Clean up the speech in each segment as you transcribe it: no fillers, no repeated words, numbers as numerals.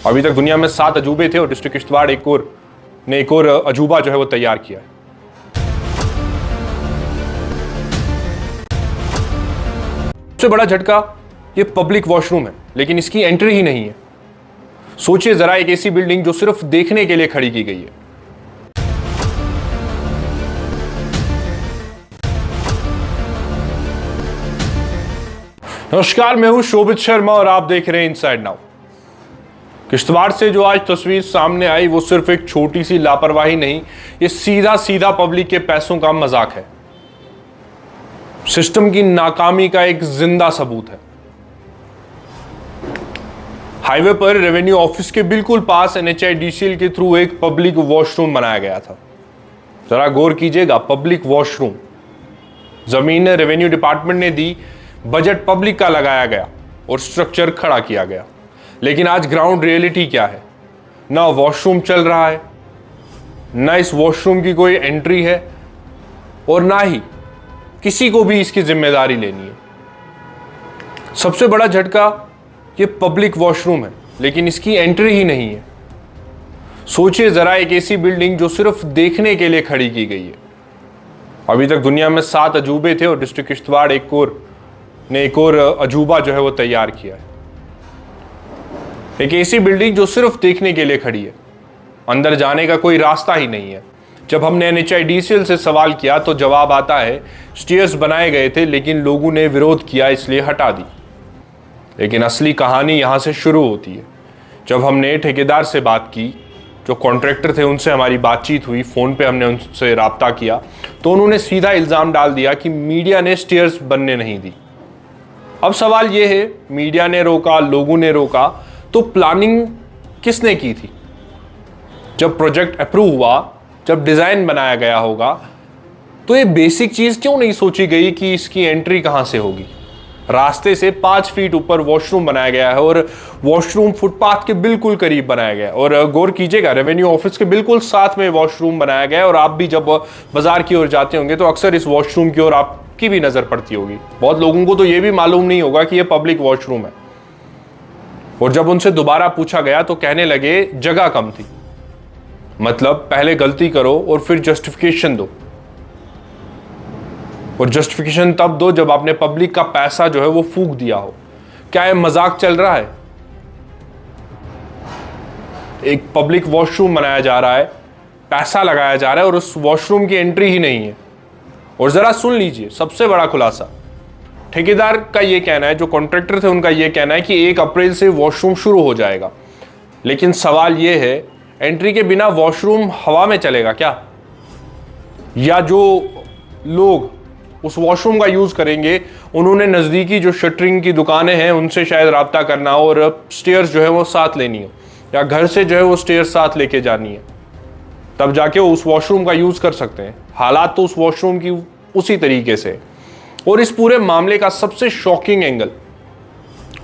अभी तक दुनिया में 7 अजूबे थे और डिस्ट्रिक्ट किश्तवाड़ एक और अजूबा जो है वो तैयार किया है। सबसे बड़ा झटका ये पब्लिक वॉशरूम है, लेकिन इसकी एंट्री ही नहीं है। सोचिए जरा, एक ऐसी बिल्डिंग जो सिर्फ देखने के लिए खड़ी की गई है। नमस्कार, मैं हूं शोभित शर्मा और आप देख रहे हैं इनसाइड नाउ। किश्तवाड़ से जो आज तस्वीर सामने आई वो सिर्फ एक छोटी सी लापरवाही नहीं, ये सीधा पब्लिक के पैसों का मजाक है। सिस्टम की नाकामी का एक जिंदा सबूत है। हाईवे पर रेवेन्यू ऑफिस के बिल्कुल पास NHIDCL के थ्रू एक पब्लिक वॉशरूम बनाया गया था। जरा गौर कीजिएगा, पब्लिक वॉशरूम। जमीन रेवेन्यू डिपार्टमेंट ने दी, बजट पब्लिक का लगाया गया और स्ट्रक्चर खड़ा किया गया। लेकिन आज ग्राउंड रियलिटी क्या है? ना वॉशरूम चल रहा है, ना इस वॉशरूम की कोई एंट्री है और ना ही किसी को भी इसकी जिम्मेदारी लेनी है। सबसे बड़ा झटका ये पब्लिक वॉशरूम है, लेकिन इसकी एंट्री ही नहीं है। सोचिए जरा, एक ऐसी बिल्डिंग जो सिर्फ देखने के लिए खड़ी की गई है। अभी तक दुनिया में 7 अजूबे थे और डिस्ट्रिक्ट किश्तवाड़ एक और अजूबा जो है वो तैयार किया है। एक ऐसी बिल्डिंग जो सिर्फ देखने के लिए खड़ी है, अंदर जाने का कोई रास्ता ही नहीं है। जब हमने NHIDCL से सवाल किया तो जवाब आता है स्टेयर्स बनाए गए थे, लेकिन लोगों ने विरोध किया इसलिए हटा दी। लेकिन असली कहानी यहां से शुरू होती है। जब हमने ठेकेदार से बात की, जो कॉन्ट्रैक्टर थे उनसे हमारी बातचीत हुई, फोन पे हमने उनसे राब्ता किया, तो उन्होंने सीधा इल्जाम डाल दिया कि मीडिया ने स्टेयर्स बनने नहीं दी। अब सवाल यह है, मीडिया ने रोका, लोगों ने रोका, तो प्लानिंग किसने की थी? जब प्रोजेक्ट अप्रूव हुआ, जब डिजाइन बनाया गया होगा, तो ये बेसिक चीज क्यों नहीं सोची गई कि इसकी एंट्री कहां से होगी? रास्ते से 5 फीट ऊपर वॉशरूम बनाया गया है और वॉशरूम फुटपाथ के बिल्कुल करीब बनाया गया है। और गौर कीजिएगा, रेवेन्यू ऑफिस के बिल्कुल साथ में वॉशरूम बनाया गया है। और आप भी जब बाजार की ओर जाते होंगे तो अक्सर इस वॉशरूम की ओर आपकी भी नजर पड़ती होगी। बहुत लोगों को तो यह भी मालूम नहीं होगा कि यह पब्लिक वॉशरूम है। और जब उनसे दोबारा पूछा गया तो कहने लगे जगह कम थी। मतलब पहले गलती करो और फिर जस्टिफिकेशन दो, और जस्टिफिकेशन तब दो जब आपने पब्लिक का पैसा जो है वो फूंक दिया हो। क्या ये मजाक चल रहा है? एक पब्लिक वॉशरूम बनाया जा रहा है, पैसा लगाया जा रहा है और उस वॉशरूम की एंट्री ही नहीं है। और जरा सुन लीजिए सबसे बड़ा खुलासा। ठेकेदार का यह कहना है, जो कॉन्ट्रैक्टर थे उनका यह कहना है कि 1 अप्रैल से वॉशरूम शुरू हो जाएगा। लेकिन सवाल यह है, एंट्री के बिना वॉशरूम हवा में चलेगा क्या? या जो लोग उस वॉशरूम का यूज करेंगे उन्होंने नजदीकी जो शटरिंग की दुकानें हैं उनसे शायद राब्ता करना हो और स्टेयर्स जो है वो साथ लेनी हो, या घर से जो है वो स्टेयर्स साथ लेके जानी है, तब जाके वो उस वॉशरूम का यूज कर सकते हैं। हालात तो उस वॉशरूम की उसी तरीके से। और इस पूरे मामले का सबसे शॉकिंग एंगल,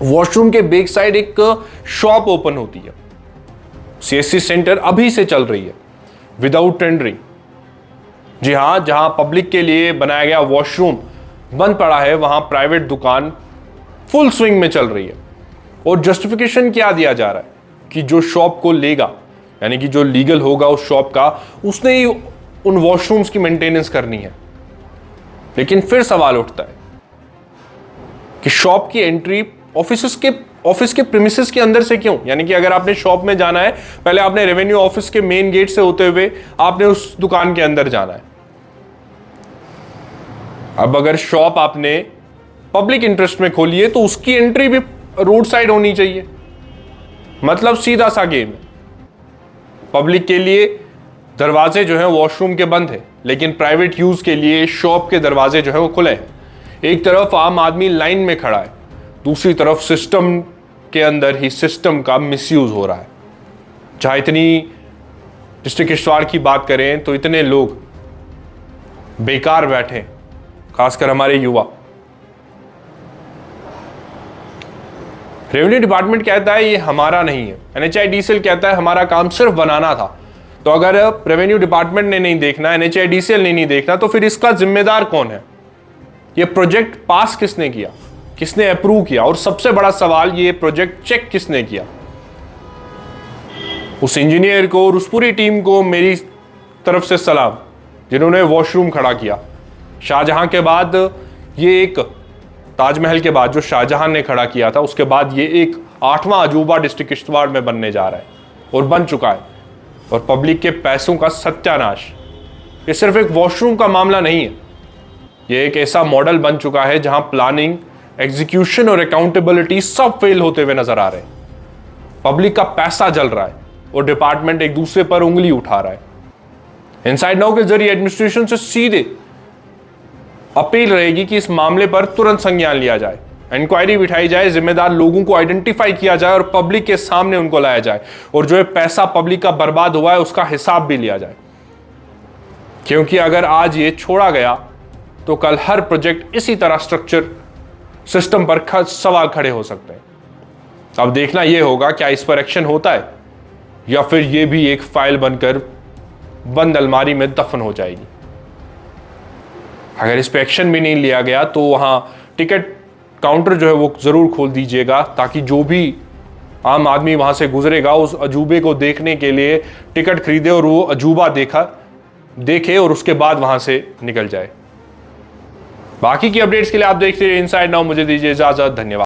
वॉशरूम के बैक साइड एक शॉप ओपन होती है। CSC सेंटर अभी से चल रही है विदाउट टेंडरिंग। जी हां, जहां पब्लिक के लिए बनाया गया वॉशरूम बंद पड़ा है, वहां प्राइवेट दुकान फुल स्विंग में चल रही है। और जस्टिफिकेशन क्या दिया जा रहा है कि जो शॉप को लेगा, यानी कि जो लीगल होगा उस शॉप का, उसने ही उन वॉशरूम्स की मेंटेनेंस करनी है। लेकिन फिर सवाल उठता है कि शॉप की एंट्री ऑफिस के प्रीमिसेस के अंदर से क्यों? यानी कि अगर आपने शॉप में जाना है, पहले आपने रेवेन्यू ऑफिस के मेन गेट से होते हुए आपने उस दुकान के अंदर जाना है। अब अगर शॉप आपने पब्लिक इंटरेस्ट में खोली है तो उसकी एंट्री भी रोड साइड होनी चाहिए। मतलब सीधा सा गेम है। पब्लिक के लिए दरवाजे जो है वॉशरूम के बंद है, लेकिन प्राइवेट यूज के लिए शॉप के दरवाजे जो है वो खुले हैं। एक तरफ आम आदमी लाइन में खड़ा है, दूसरी तरफ सिस्टम के अंदर ही सिस्टम का मिसयूज हो रहा है। जहां इतनी डिस्ट्रिक्ट किश्तवाड़ की बात करें तो इतने लोग बेकार बैठे, खासकर हमारे युवा। रेवेन्यू डिपार्टमेंट कहता है ये हमारा नहीं है, NHIDCL कहता है हमारा काम सिर्फ बनाना था। तो अगर रेवेन्यू डिपार्टमेंट ने नहीं देखना, NHIDCL ने नहीं देखना, तो फिर इसका जिम्मेदार कौन है? ये प्रोजेक्ट पास किसने किया, किसने अप्रूव किया? और सबसे बड़ा सवाल, ये प्रोजेक्ट चेक किसने किया? उस इंजीनियर को और उस पूरी टीम को मेरी तरफ से सलाम, जिन्होंने वॉशरूम खड़ा किया। शाहजहां के बाद ये एक, ताजमहल के बाद जो शाहजहां ने खड़ा किया था, उसके बाद ये एक 8वां अजूबा डिस्ट्रिक्ट किश्तवाड़ में बनने जा रहा है और बन चुका है। और पब्लिक के पैसों का सत्यानाश। ये सिर्फ एक वॉशरूम का मामला नहीं है, ये एक ऐसा मॉडल बन चुका है जहां प्लानिंग, एग्जीक्यूशन और अकाउंटेबिलिटी सब फेल होते हुए नजर आ रहे हैं। पब्लिक का पैसा जल रहा है और डिपार्टमेंट एक दूसरे पर उंगली उठा रहा है। इनसाइड नाउ के जरिए एडमिनिस्ट्रेशन से सीधे अपील रहेगी कि इस मामले पर तुरंत संज्ञान लिया जाए, इंक्वायरी बिठाई जाए, जिम्मेदार लोगों को आइडेंटिफाई किया जाए और पब्लिक के सामने उनको लाया जाए, और जो है पैसा पब्लिक का बर्बाद हुआ है उसका हिसाब भी लिया जाए। क्योंकि अगर आज ये छोड़ा गया तो कल हर प्रोजेक्ट इसी तरह स्ट्रक्चर सिस्टम पर सवाल खड़े हो सकते हैं। अब देखना यह होगा क्या इस पर एक्शन होता है या फिर यह भी एक फाइल बनकर बंद अलमारी में दफन हो जाएगी। अगर इस पर एक्शन भी नहीं लिया गया तो वहां टिकट काउंटर जो है वो जरूर खोल दीजिएगा, ताकि जो भी आम आदमी वहां से गुजरेगा उस अजूबे को देखने के लिए टिकट खरीदे और वो अजूबा देखे और उसके बाद वहां से निकल जाए। बाकी की अपडेट्स के लिए आप देखते रहिए इनसाइड नाउ। मुझे दीजिए इजाजत, धन्यवाद।